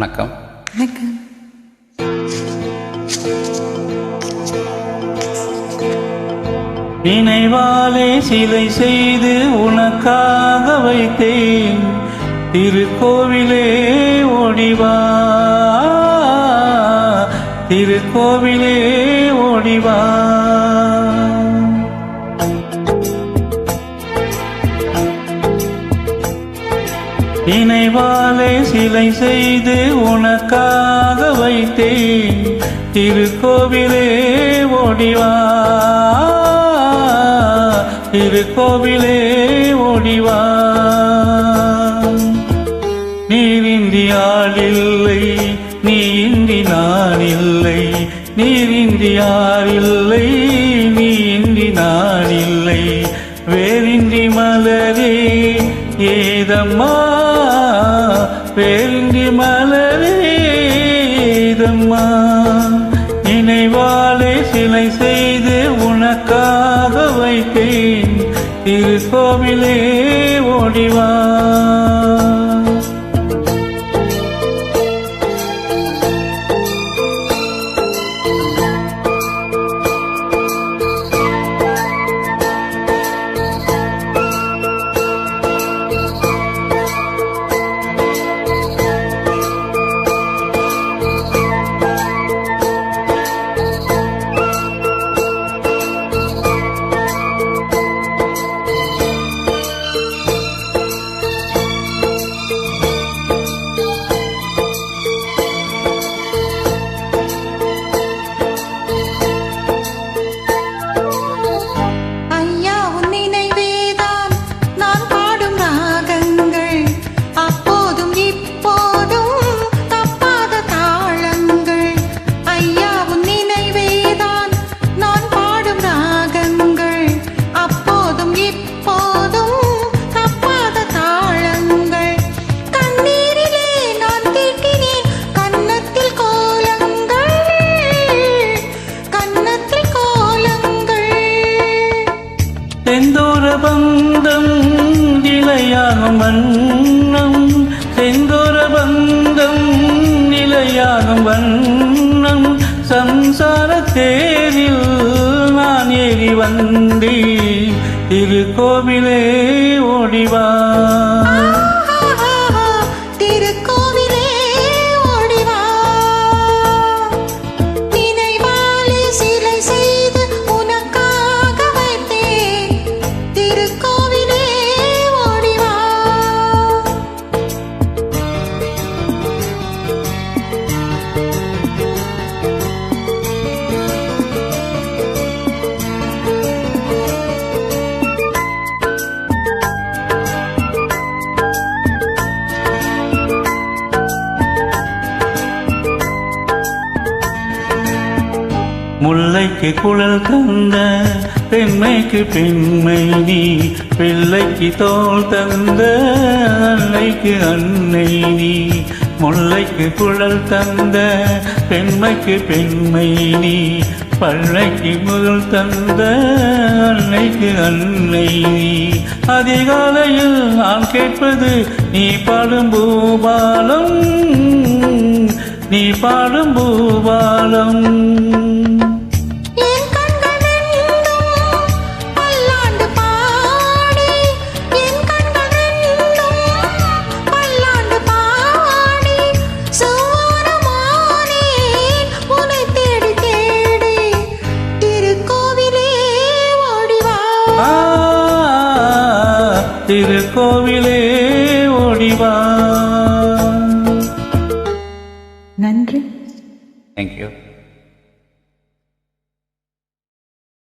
வணக்கம். வணக்கம். நினைவாலே சிலை செய்து உனக்காக வைத்தேன், திருக்கோவிலே ஓடிவா, திருக்கோவிலே ஓடிவா. நினைவாலே சிலை செய்து உனக்காக வைத்தேன், திருக்கோவிலே ஓடிவா, திருக்கோவிலே ஓடிவா. நீரின்றி ஆளில்லை, நீ இன்றி நான் இல்லை, நீரின்றி யாரில்லை, நீ இன்றி நான் இல்லை, வேரின்றி மலரே ஏதம்மா, வேரின்றி மலரே ஏதம்மா. நினைவாலே சிலை செய்து உனக்காக வைத்தேன், திருக்கோவிலே ஓடிவா. செந்தூர பந்தம் நிலையாகும் வண்ணம், செந்தூர பந்தம் நிலையாகும் வண்ணம், சம்சார தேரில் நான் ஏறி வந்தேன், திருக்கோவிலே ஓடிவா. முல்லைக்கு குழல் தந்த பெண்மைக்கு பெண்மை நீ, பிள்ளைக்கு தோள் தந்த அன்னைக்கு அன்னை நீ. முல்லைக்கு குழல் தந்த பெண்மைக்கு பெண்மை நீ, பள்ளைக்கு முதல் தந்த அன்னைக்கு அன்னை நீ. அதிகாலையில் நான் கேட்பது நீ பாடும் பூபாலம், நீ பாடும் பூபாலம். திருக்கோவிலே ஓடிவா. நன்றி. தேங்க்யூ.